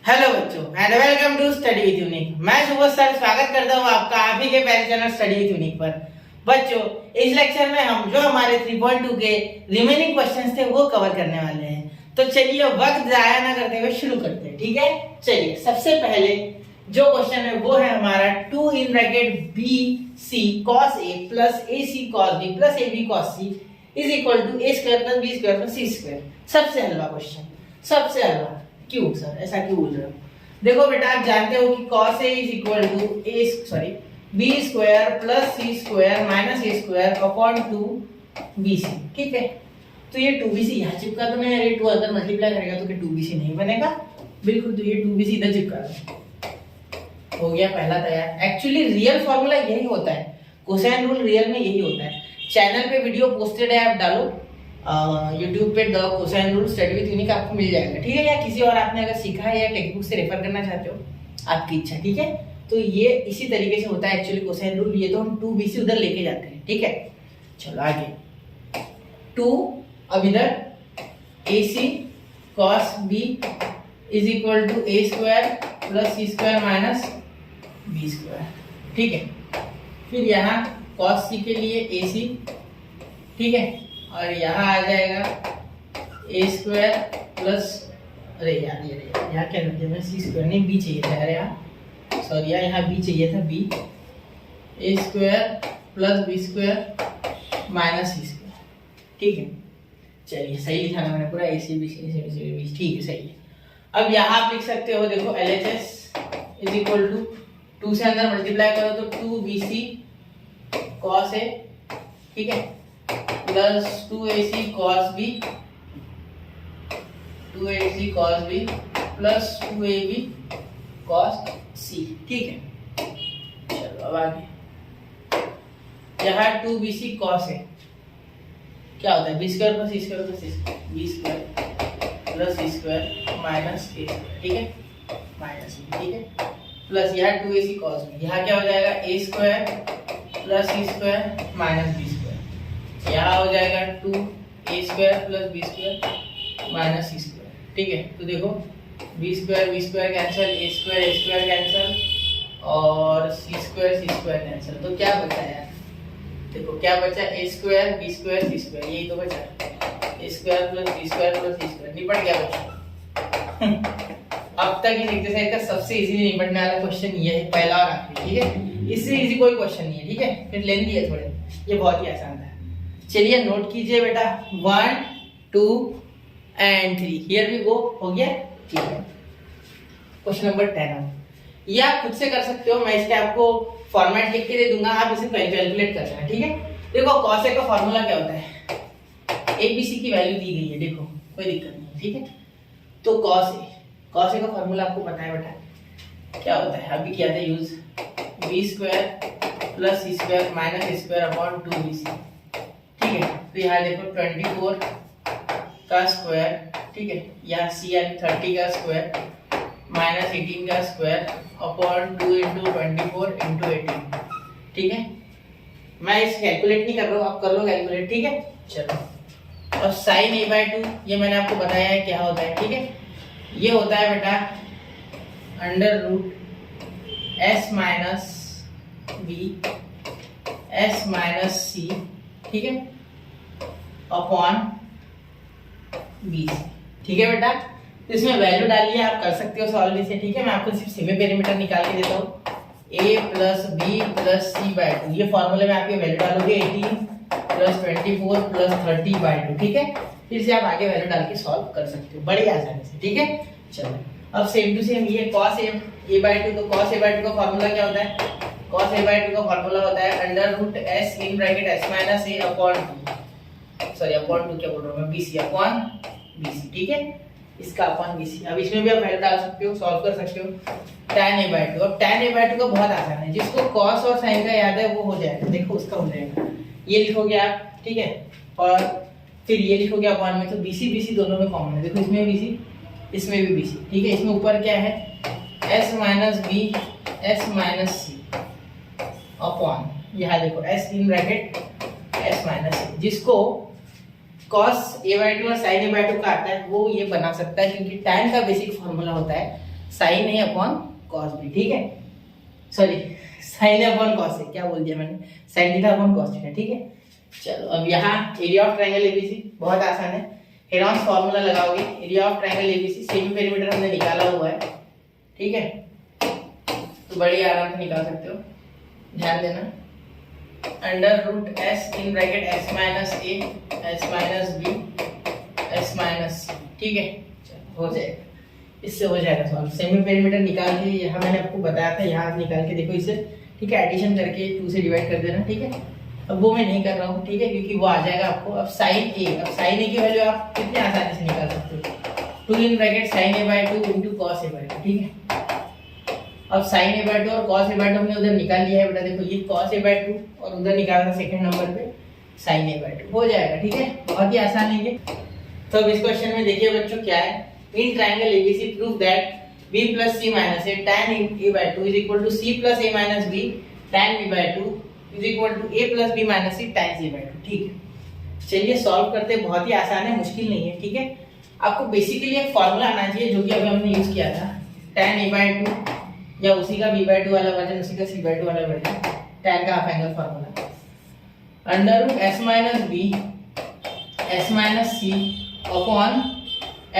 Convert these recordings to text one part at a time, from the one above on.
Hello बच्चों and welcome to study with Unique. मैं सुबह सर स्वागत करता हूँ आपका आप ही के प्यारे चैनल स्टडी विद यूनिक पर। बच्चों इस लेक्चर में हम जो हमारे 3.2 के रिमेनिंग क्वेश्चंस थे वो कवर करने वाले हैं। तो चलिए वक्त जाया ना करते हुए शुरू करते हैं, ठीक है। चलिए सबसे पहले जो क्वेश्चन है वो है हमारा 2 in bracket b c cos a plus a c cos b plus a b cos c is equal to a square plus b square plus c square. सबसे हलवा क्वेश्चन, सबसे हलवा। क्यों सर ऐसा क्यों बोल रहे हो? देखो बेटा आप जानते हो कि cos A is equal to b square plus c square minus a square upon 2bc, ठीक है। तो ये 2bc यहाँ चिपका दो ना यार, ये 2 अगर मल्टीप्लाई करेगा तो क्या 2bc नहीं बनेगा? बिल्कुल, तो ये 2bc इधर चिपका दो, हो गया पहला तैयार। एक्चुअली रियल फॉर्मूला यही होता है, कोसाइन रूल रियल में यही होता है। चैनल पे वीडियो पोस्टेड है, आप डालो YouTube पे the cosine rule study with unique आपको मिल जाएगा, ठीक है। या किसी और आपने अगर सीखा है या टेक्स्ट बुक से रेफर करना चाहते हो आपकी इच्छा, ठीक है। तो ये इसी तरीके से होता है एक्चुअली कोसाइन रूल। ये तो हम 2bc उधर लेके जाते हैं, ठीक है। चलो आगे 2 अब इधर ac cos b is equal to a square plus c square minus b square, ठीक है। फिर यहाँ cos c के लिए ac, ठीक है, और यहाँ आ जाएगा ए स्क्वायर प्लस, अरे यार ये यहाँ क्या कर दिया मैं, सी स्क्वायर नहीं बी चाहिए था यार, यहाँ सॉरी यार, यहाँ बी चाहिए था, b a square plus b square minus c square, ठीक है। चलिए सही लिखा ना मैंने पूरा, a c b c c b b, ठीक है सही है। अब यहाँ आप लिख सकते हो, देखो L H S is equal to 2 से अंदर मल्टीप्लाई करो तो 2bc कॉस ए, ठीक है, plus 2ac cos b plus 2ab cos c, ठीक है। चलो अब आगे यहाँ 2bc cos a क्या होता है, b square plus c square plus b square plus c square minus a square, ठीक है, माइनस b, ठीक है, प्लस यहाँ 2ac cos b, यहाँ क्या हो जाएगा a square plus c square minus b square, यहाँ हो जाएगा 2a square plus b square minus c square, ठीक है। तो देखो b square cancel, a square cancel और c स्क्वायर कैंसिल, तो क्या बचा यार, देखो क्या बचा, a square b square c square, यही तो बचा, a square plus b square plus c square, निपट गया बच्चों। अब तक इस एक्सरसाइज का सबसे इजीली निपटने वाला क्वेश्चन ये है, पहला और आखिरी, ठीक है। इससे इजी कोई क्वेश्चन नहीं है, ठीक है। फिर लेंथी है थोड़े, ये बहुत ही आसान है। चलिए नोट कीजिए बेटा, 1 2 एंड 3, हियर वी गो, हो गया, ठीक है। क्वेश्चन नंबर 10 ये आप खुद से कर सकते हो, मैं इसके आपको फॉर्मेट लिख के दे दूंगा, आप इसे कैलकुलेट कर लेना, ठीक है। देखो cos a का फॉर्मूला क्या होता है, abc की वैल्यू दी गई है, देखो कोई दिक्कत नहीं है, ठीक है। तो cos a का फॉर्मूला आपको पता है बेटा क्या होता है, अभी किया था use, b square plus c square minus a square upon 2bc, ठीक है। तो यहाँ देखो 24 का स्क्वायर, ठीक है, यहाँ c यानी 30 का स्क्वायर माइनस 18 का स्क्वायर अपॉन 2 इंटू 24 इंटू 18, ठीक है। मैं इस कैलकुलेट नहीं कर रहा हूँ, आप कर लो कैलकुलेट, ठीक है। चलो और साइन a/2 ये मैंने आपको बताया है क्या होता है, ठीक है। ये होता है बेटा under root s minus b s minus c, ठीक है, अपॉन b, ठीक है बेटा। तो इसमें वैल्यू डालिए, आप कर सकते हो सॉल्व इसे, ठीक है। मैं आपको सिर्फ सेमी पेरीमीटर निकाल के देता हूँ, a plus b plus c/2, ये फॉर्मूले में आप ये वैल्यू डालोगे 18 प्लस 24 प्लस 30/2, ठीक है। फिर से आप आगे वैल्यू डाल के सॉल्व कर सकते हो बड़ी आसानी से, ठीक है। चलो अब सेम टू सेम ये cos a/2, तो cos a/2 का फॉर्मूला क्या होता है, cos a/2 का फॉर्मूला होता है under root s in bracket s minus a upon 2, sorry upon 2 क्या बोल रहा हूँ मैं, bc अपॉन bc, ठीक है, इसका अपॉन bc। अब इसमें भी आप वैल्यू डाल सकते हो, सॉल्व कर सकते हो, tan a/2। अब tan a/2 का बहुत आसान है, जिसको cos और sin का याद है वो हो जाएगा, देखो उसका हो जाएगा, ये लिखोगे आप, ठीक है, और फिर ये लिखोगे अपॉन में, तो bc दोनों में कॉमन है, देखो इसमें bc इसमें भी bc, ठीक है। इसमें ऊपर क्या है, s minus b s minus c upon, यहाँ देखो s in bracket s minus c, जिसको cos a/2 और sin a/2 का आता है वो ये बना सकता है, क्योंकि tan का बेसिक फॉर्मूला होता है साइन ए अपॉन कॉस बी, ठीक है, sorry sine A upon cos A, क्या बोल दिया मैंने, sine theta upon cos theta, ठीक है। चलो अब यहाँ एरिया ऑफ ट्रायंगल एबीसी बहुत आसान है, हेरॉन्स फॉर्मूला लगाओगे, area of triangle ABC semi perimeter हमने निकाला हुआ है, ठीक है, तो बड़ी आराम से निकाल सकते हो, ध्यान देना, under root s in bracket s minus a s minus b s minus c, ठीक है, हो जाएगा, इससे हो जाएगा सॉल्व। सेमी पेरीमीटर निकाल के यहाँ मैंने आपको बताया था, यहाँ निकाल के देखो इसे, ठीक है, एडिशन करके 2 से डिवाइड कर देना, ठीक है, अब वो मैं नहीं कर रहा हूँ, ठीक है, क्योंकि वो आ जाएगा आपको। अब साइन ए, अब साइन ए की वैल्यू आप कितने आसानी से निकाल सकते हो, 2 in bracket sine a by 2 into cos a by 2, ठीक है। अब साइन ए बाई 2 और कॉस ए बाई 2 हमने उधर निकाल लिया है बेटा, देखो ये कॉस ए बाई 2 और उधर निकाला था सेकंड नंबर पे साइन ए बाई 2, हो जाएगा, ठीक है, बहुत ही आसान है ये। तो अब इस क्वेश्चन में देखिए बच्चों क्या है, in triangle ABC prove that b plus c minus a tan a by 2 is equal to c plus a minus b tan b by 2 is equal to a plus b minus c tan c by 2, ठीक है। चलिए solve करते हैं, बहुत ही आसान है, मुश्किल नहीं है, ठीक है। आपको बेसिकली एक फॉर्मूला आना चाहिए जो कि अभी हमने यूज किया था, tan a by 2 या उसी का b by 2 वाला वर्जन, उसी का c by 2 वाला वर्जन, tan का half angle formula, under root s minus b s minus c upon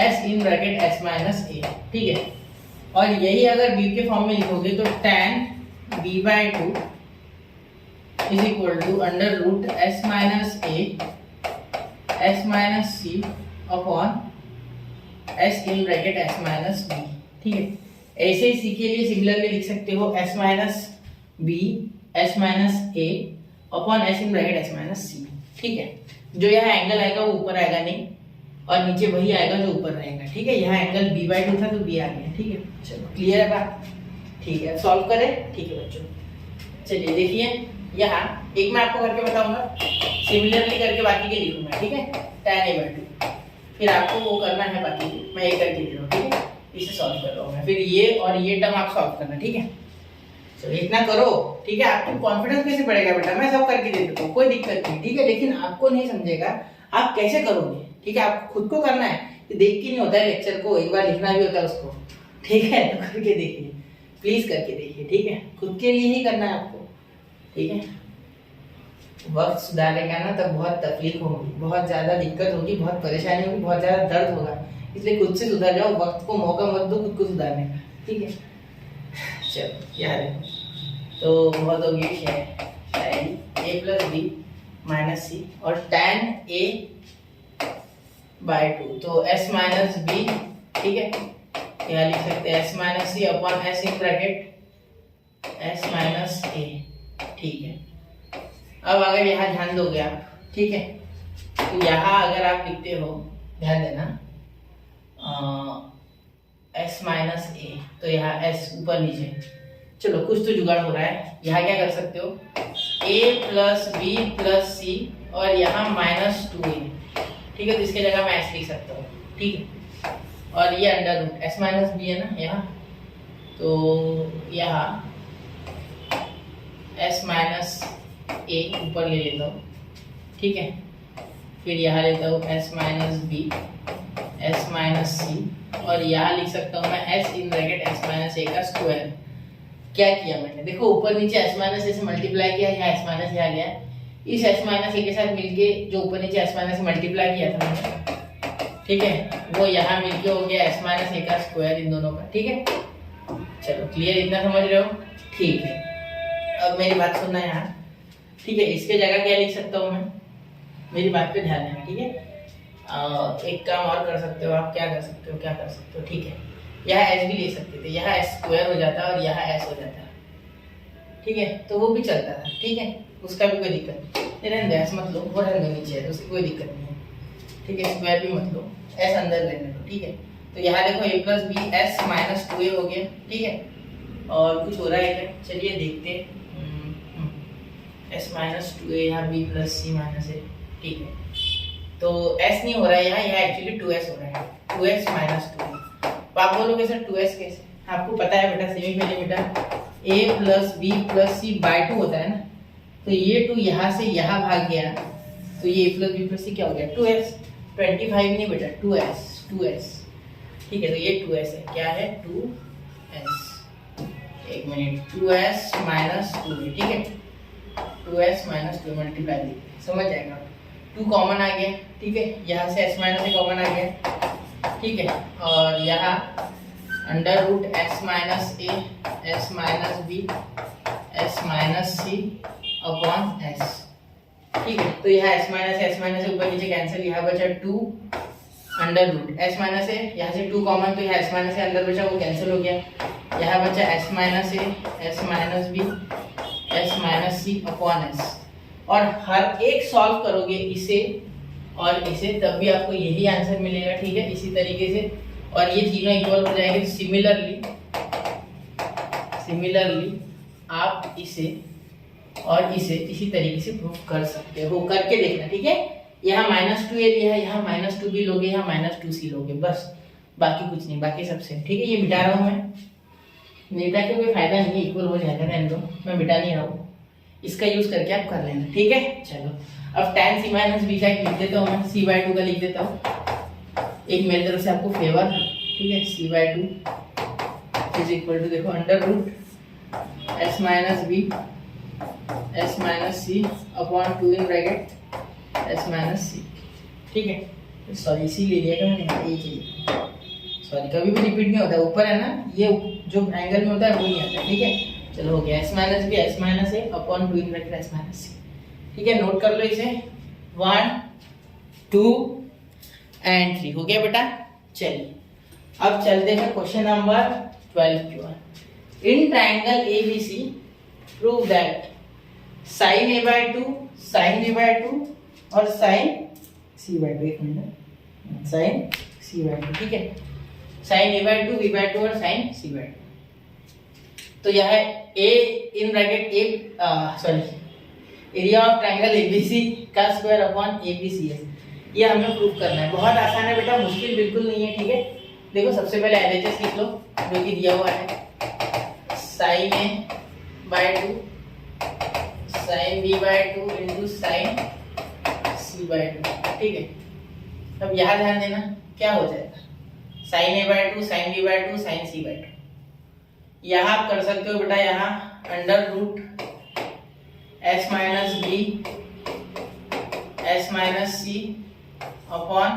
s in bracket s minus a, ठीक है। और यही अगर b के फॉर्म में लिखोगे तो tan b by 2 is equal to under root s minus a s minus c upon s in bracket s minus b, ठीक है। ऐसे ही c के लिए सिमिलरली लिख सकते हो s minus b s minus a upon s in bracket s minus c, ठीक है। जो यहाँ एंगल आएगा वो ऊपर आएगा नहीं और नीचे वही आएगा जो ऊपर रहेगा, ठीक है। यहाँ एंगल b by 2 था तो b आ गया, ठीक है। चलो क्लियर है बात, ठीक है, सॉल्व करें, ठीक है बच्चों। चलिए देखिए यहाँ एक मैं आपको करके बताऊंगा, सिमिलरली करके बाकी के लिखूंगा, ठीक है, tan a by 2, फिर आपको वो करना है बाकी, मैं एक करके दे रहा हूँ, ठीक है, इसे सॉल्व कर रहा हूँ मैं, फिर ये और ये टर्म आप सॉल्व करना, ठीक है। चलो इतना करो, ठीक है। आपको कॉन्फिडेंस कैसे बढ़ेगा बेटा, मैं सब करके दे देता हूँ, कोई दिक्कत नहीं, ठीक है, लेकिन आपको नहीं समझेगा आप कैसे करोगे, ठीक है, आपको खुद को करना है, देख के नहीं होता है लेक्चर को, एक बार लिखना भी होता है उसको, ठीक है, तो करके देखिए, प्लीज करके देखिए, ठीक है, खुद के लिए ही करना है आपको, ठीक है। वक्त सुधारेगा ना तब बहुत तकलीफ होगी, बहुत ज्यादा दिक्कत होगी, बहुत परेशानी होगी, बहुत ज्यादा दर्द होगा, इसलिए खुद से सुधर जाओ, वक्त को मौका मत दो खुद को सुधारने का, ठीक है। चलो याद है, तो बहुत हो गई शायद a plus B minus c और tan a बाय 2, तो s माइनस बी, ठीक है, यहाँ लिख सकते हैं s minus c upon s in bracket s minus a, ठीक है। अब अगर यहाँ ध्यान दोगे आप, ठीक है, तो यहाँ अगर आप लिखते हो, ध्यान देना, s माइनस a, तो यहाँ s ऊपर नीचे, चलो कुछ तो जुगाड़ हो रहा है। यहाँ क्या कर सकते हो, a प्लस बी प्लस सी और यहाँ माइनस 2a, ठीक है, तो इसके जगह मैं s लिख सकता हूँ, ठीक है। और ये under root s minus b है ना यहाँ, तो यहाँ s माइनस a ऊपर ले लेता हूँ, ठीक है, फिर यहाँ लेता हूँ s minus b s minus c और यहाँ लिख सकता हूँ मैं s in bracket s minus a का स्क्वायर। क्या किया मैंने, देखो ऊपर नीचे s माइनस a से मल्टीप्लाई किया, यहाँ s माइनस a आ गया, इस s माइनस a के साथ मिलके जो ऊपर नीचे s माइनस से मल्टीप्लाई किया था मैंने, ठीक है, वो यहाँ मिलके हो गया s माइनस a का स्क्वायर इन दोनों का, ठीक है। चलो क्लियर, इतना समझ रहे हो, ठीक है। अब मेरी बात सुनना यहाँ, ठीक है, इसके जगह क्या लिख सकता हूँ मैं, मेरी बात पे ध्यान देना, ठीक है। एक काम और कर सकते हो आप, क्या कर सकते हो, क्या कर सकते हो, ठीक है, यहाँ s भी ले सकते थे, यहाँ s स्क्वायर हो जाता है और यहाँ s हो जाता है, ठीक है, तो वो भी चलता था, ठीक है, उसका भी कोई दिक्कत नहीं, रहने दो, s मत लो, वो रहने दो नीचे है तो उसकी कोई दिक्कत नहीं है, ठीक है, स्क्वायर भी मत लो, s अंदर रहने दो, ठीक है। तो यहाँ देखो a plus b s minus 2a हो गया, ठीक है, और कुछ हो रहा है क्या, चलिए देखते हैं, s माइनस 2a यहाँ b plus c minus a, ठीक है, तो s नहीं हो रहा है यहाँ, एक्चुअली 2s हो रहा है, 2s माइनस 2a। तो आप बोलोगे सर 2s कैसे, आपको पता है बेटा semi perimeter a plus b plus c by 2 होता है ना, तो ये 2 यहाँ से यहाँ भाग गया, तो ये a प्लस बी प्लस सी क्या हो गया 2s, 25 नहीं बेटा 2s, ठीक है, तो ये 2s है, क्या है 2s, एस, एक मिनट, 2s माइनस 2a, ठीक है, 2s माइनस 2 मल्टीप्लाई, समझ जाएगा। 2 कॉमन आ गया, ठीक है, यहाँ से s माइनस ए कॉमन आ गया, ठीक है, और यहाँ under root s minus a, s minus b, s minus c upon s, ठीक है। तो यहाँ s माइनस ऊपर नीचे कैंसिल, यहाँ बचा 2 अंडर रूट s माइनस ए, यहाँ से 2 कॉमन, तो यहाँ s माइनस ए अंदर बचा वो कैंसिल हो गया, यहाँ बचा s minus a, s minus b, s minus c upon s, और हर एक सॉल्व करोगे इसे और इसे तब भी आपको यही आंसर मिलेगा, ठीक है, इसी तरीके से, और ये तीनों इक्वल हो जाएंगे। सिमिलरली आप इसे और इसे इसी तरीके से प्रूव कर सकते हो, करके देखना, ठीक है। यहाँ -2a लिया है, यहाँ -2b लोगे, यहाँ -2c लोगे, बस, बाकी कुछ नहीं, बाकी सब सेम, ठीक है। ये मिटा रहा हूँ मैं, मिटा के कोई फायदा नहीं है, इक्वल हो जाएगा, रहने दो, मैं मिटा नहीं रहा हूँ, इसका यूज करके आप कर लेना, ठीक है। चलो अब tan c माइनस बी का लिख देता हूँ मैं, c/2 का लिख देता हूँ, एक मेरी तरफ से आपको फेवर, ठीक है, c/2 इज इक्वल टू, देखो, under root s minus b, s minus c upon 2 in bracket s minus c, ठीक है। सॉरी, इसी ले लिया मैंने, एक ही, सॉरी, कभी भी रिपीट नहीं होता, ऊपर है ना, ये जो एंगल में होता है वो नहीं आता, ठीक है। चलो हो गया, s minus b, s minus a upon 2 in bracket s minus c, ठीक है। नोट कर लो इसे, 1 2 एंड 3, हो गया बेटा। चलिए अब चलते हैं क्वेश्चन नंबर 12 की ओर। In triangle ABC prove that sin a/2, sin b/2 और sin c/2, एक मिनट, sin c/2, ठीक है, sin a/2, b/2 और sin c/2। तो यह है a in bracket area of triangle ABC का स्क्वायर अपॉन ABCS, ये हमें प्रूव करना है। बहुत आसान है बेटा, मुश्किल बिल्कुल नहीं है, ठीक है। देखो सबसे पहले LHS लिख लो, जो कि दिया हुआ है, sin a/2 sin b/2 into sin c/2, ठीक है। अब यहाँ ध्यान देना क्या हो जाएगा, sin a/2 sin b/2 sin c/2, यहाँ आप कर सकते हो बेटा, यहाँ under root s minus b, s minus c upon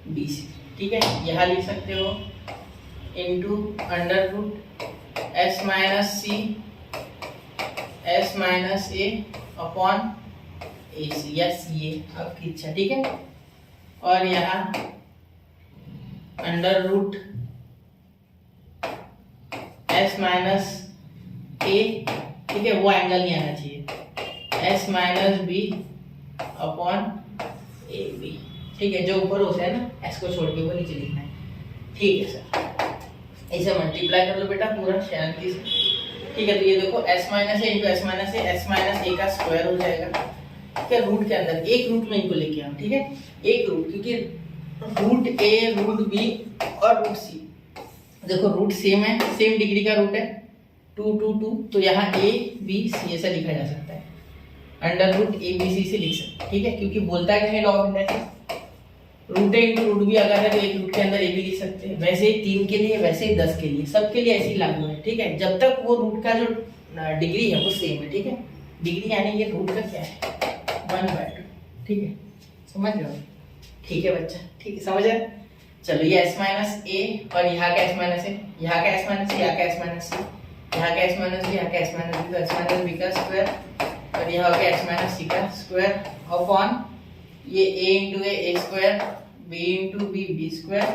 b c, ठीक है, यहाँ लिख सकते हो into under root s minus c, s minus a upon a c, या सी ए, आपकी इच्छा, ठीक है। और यहाँ under root s minus a, ठीक है, वो एंगल नहीं आना चाहिए, s minus b upon a b, ठीक है, जो ऊपर होता है ना, s को छोड़ के वो नीचे लिखना है, ठीक है सर। इसे मल्टीप्लाई कर लो बेटा पूरा शांति से, ठीक है। तो ये देखो s माइनस ए इंटू s माइनस ए का स्क्वायर हो जाएगा, ठीक है। रूट के अंदर एक रूट में इनको लेके आओ, ठीक है, एक रूट, क्योंकि रूट a, रूट b और रूट c, देखो रूट सेम है, सेम डिग्री का रूट है, 2 2 2, तो यहाँ a b c ऐसा लिखा जा सकता है, under root a b c से लिख सकते हैं, ठीक है, क्योंकि बोलता है कि law of induction, root a into root b अगर है तो एक रूट के अंदर a भी लिख सकते हैं, वैसे ही 3 के लिए, वैसे ही 10 के लिए, सबके लिए ऐसे ही लागू है, ठीक है, जब तक वो रूट का जो डिग्री है वो सेम है, ठीक है। डिग्री यानी ये रूट का क्या है, 1/2, ठीक है, समझ रहे हो, ठीक है बच्चा, ठीक है, समझ आए। चलो ये s माइनस ए और यहाँ का s माइनस ए, यहाँ का s माइनस ए, यहाँ का s माइनस सी, यहाँ का s माइनस बी, यहाँ का s माइनस बी, तो s माइनस बी का स्क्वायर और यहाँ हो गया s माइनस सी का स्क्वायर अपॉन ये a into a square, b into b b square,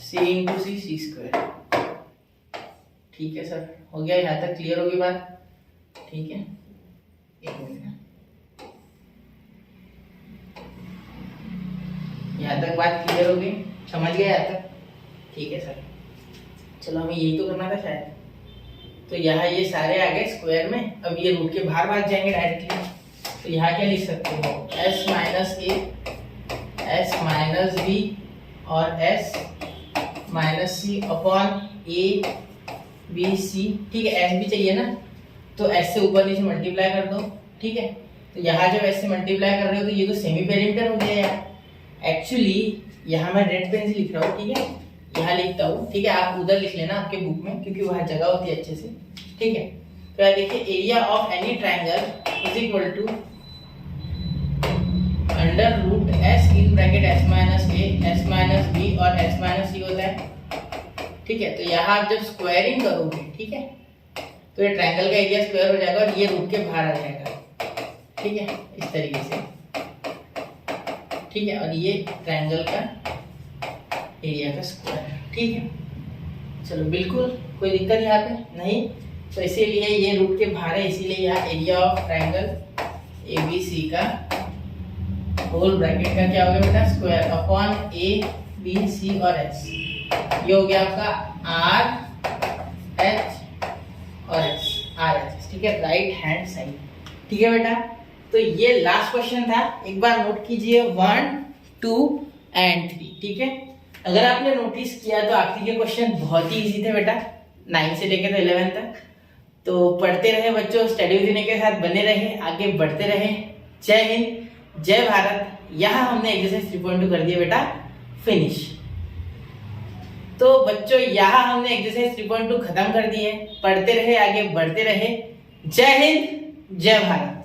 c into c square, ठीक है सर, हो गया, यहाँ तक क्लियर होगी बात, ठीक है। एक मिनट, यहाँ तक बात क्लियर हो गई, समझ गए यहाँ तक, ठीक है सर। चलो हमें यही तो करना था शायद, तो यहाँ ये सारे आ गए स्क्वायर में, अब ये रूट के बाहर भाग जाएंगे डायरेक्टली, तो यहाँ क्या लिख सकते हो, s minus a, s minus b और s minus c upon a b c, ठीक है, s भी चाहिए ना, तो s से ऊपर नीचे मल्टीप्लाई कर दो, ठीक है। तो यहाँ जब s से मल्टीप्लाई कर रहे हो तो ये तो सेमी पेरीमीटर हो गया यार, एक्चुअली यहाँ मैं रेड पेन से लिख रहा हूँ, ठीक है, यहाँ लिखता हूँ, ठीक है, आप उधर लिख लेना आपके बुक में क्योंकि वहाँ जगह होती है अच्छे से, ठीक है। तो यहाँ देखिए area of any triangle is equal to under root s in bracket s minus a, s minus b और एस माइनस सी होता है, ठीक है। तो यहाँ आप जब स्क्वायरिंग करोगे, ठीक है, तो ये ट्रायंगल का एरिया स्क्वायर हो जाएगा और ये रूट के बाहर आ जाएगा, ठीक है, इस तरीके से, ठीक है। और ये ट्रायंगल का एरिया का स्क्वायर, ठीक है। चलो बिल्कुल कोई दिक्कत यहाँ पे नहीं, तो इसीलिए ये रूट के बाहर है, इसीलिए यहाँ area of triangle a b c का होल ब्रैकेट का क्या हो गया बेटा, square upon a b c और एस, ये हो गया आपका आर एच और एस, आर एच, ठीक है, राइट हैंड साइड, ठीक है बेटा। तो ये लास्ट क्वेश्चन था, एक बार नोट कीजिए 1, 2 एंड 3, ठीक है। अगर आपने नोटिस किया तो आखिरी के क्वेश्चन बहुत ही इजी थे बेटा, 9 से लेकर 11 तक। तो पढ़ते रहे बच्चों, स्टडी विद के साथ बने रहे, आगे बढ़ते रहे। जय हिंद, जय भारत। यहाँ हमने एक्सरसाइज 3.2 कर दिया बेटा फिनिश। तो बच्चों यहाँ हमने एक्सरसाइज 3.2 खत्म कर दी है, पढ़ते रहे, आगे बढ़ते रहे। जय हिंद, जय भारत।